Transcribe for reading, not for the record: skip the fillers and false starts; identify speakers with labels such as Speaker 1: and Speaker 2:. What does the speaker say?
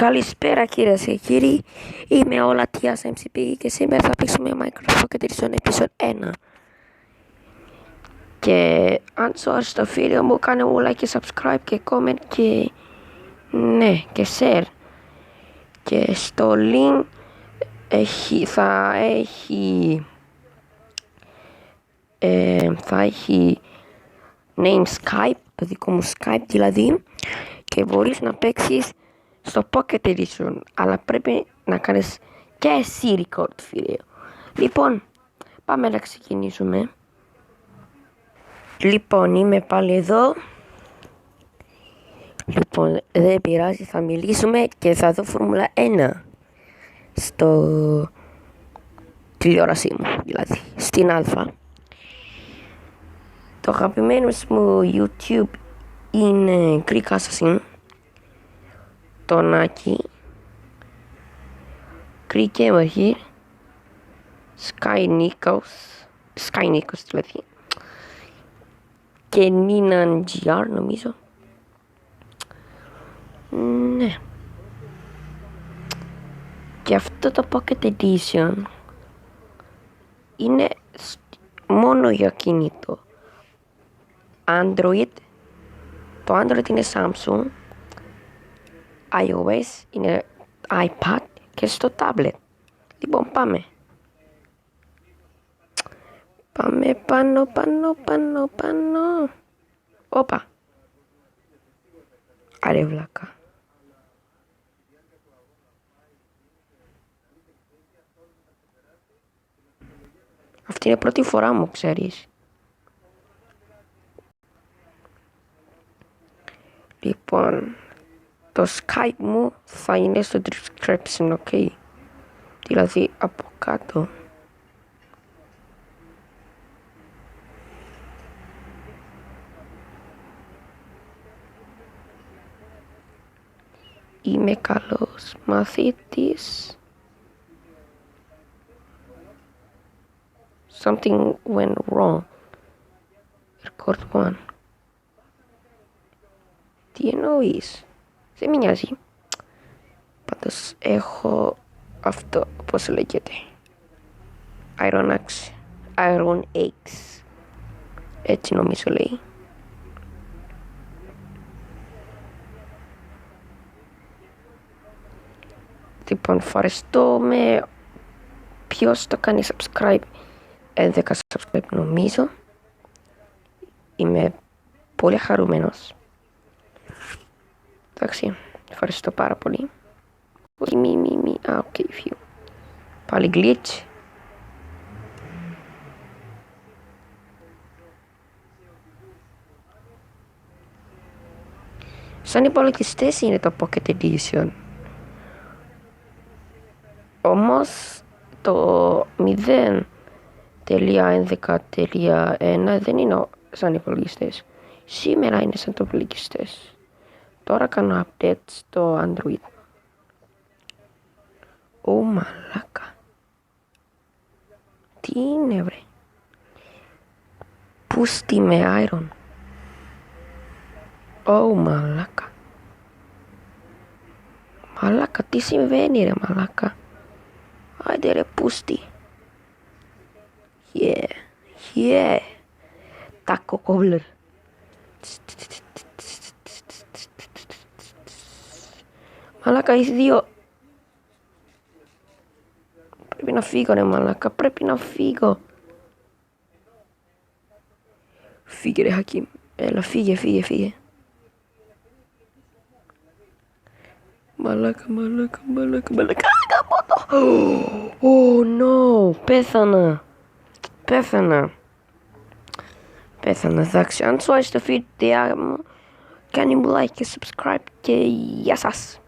Speaker 1: Καλησπέρα κυρίες και κύριοι, είμαι ο Λατίας MCP και σήμερα θα παίξουμε Minecraft Pocket Edition Episode 1. Και αν σου άρεσε το βίντεο μου, κάνε μου like και subscribe και comment και και share. Και στο link θα έχει name Skype, το δικό μου Skype δηλαδή, και μπορείς να παίξεις στο Pocket Edition, αλλά πρέπει να κάνεις και εσύ record βίντεο. Λοιπόν, πάμε να ξεκινήσουμε. Λοιπόν, είμαι πάλι εδώ. Λοιπόν, δεν πειράζει, θα μιλήσουμε και θα δω Φόρμουλα 1 στο τηλεόρασή μου, δηλαδή στην Α. Το αγαπημένο μου YouTube είναι Greek Assassin, το Naki, Greek Gamer here, Sky Nikos δηλαδή, και Nina GR νομίζω. Ναι. Και αυτό το Pocket Edition είναι μόνο για κινητό. Android, το Android είναι Samsung, iOS είναι iPad και στο tablet. Λοιπόν, πάμε. Πάμε πάνω. Όπα. Άρε βλάκα. Αυτή είναι η πρώτη φορά μου, ξέρεις. Λοιπόν, το Skype μου θα είναι στο description, ok. Δηλαδή από κάτω. Είμαι καλός μαθητής. Something went wrong. Record 1. Τι εννοείς? Δεν με νοιάζει. Πάντως έχω αυτό, πώς λέγεται, Iron X. Έτσι νομίζω λέει. Λοιπόν, ευχαριστώ με ποιος το κάνει subscribe. 11 subscribe νομίζω. Είμαι πολύ χαρούμενος. Εντάξει, ευχαριστώ πάρα πολύ. Οκ, φύγω. Πάλι glitch. Σαν υπολογιστές είναι το Pocket Edition. Όμως το 0.11.1 δεν είναι σαν υπολογιστές. Σήμερα είναι σαν το υπολογιστές. Τώρα κάνω update στο Android. Μαλάκα. Τι είναι βρε? Πούστη με iron. Μαλάκα. Μαλάκα, τι συμβαίνει ρε μαλάκα? Άιντε ρε πούστη. Yeah. Τάκο κόβλερ. Μαλάκα, οι δύο. Πρέπει να φύγω ρε μαλάκα, πρέπει να φύγω. Φύγε ρε Χακίμ. Έλα, φύγε. Μαλάκα. Καπότο. No, πέθανα. Εντάξει, αν σου άρεσε το βίντεο μου, κάνε μου like και subscribe και γεια σας.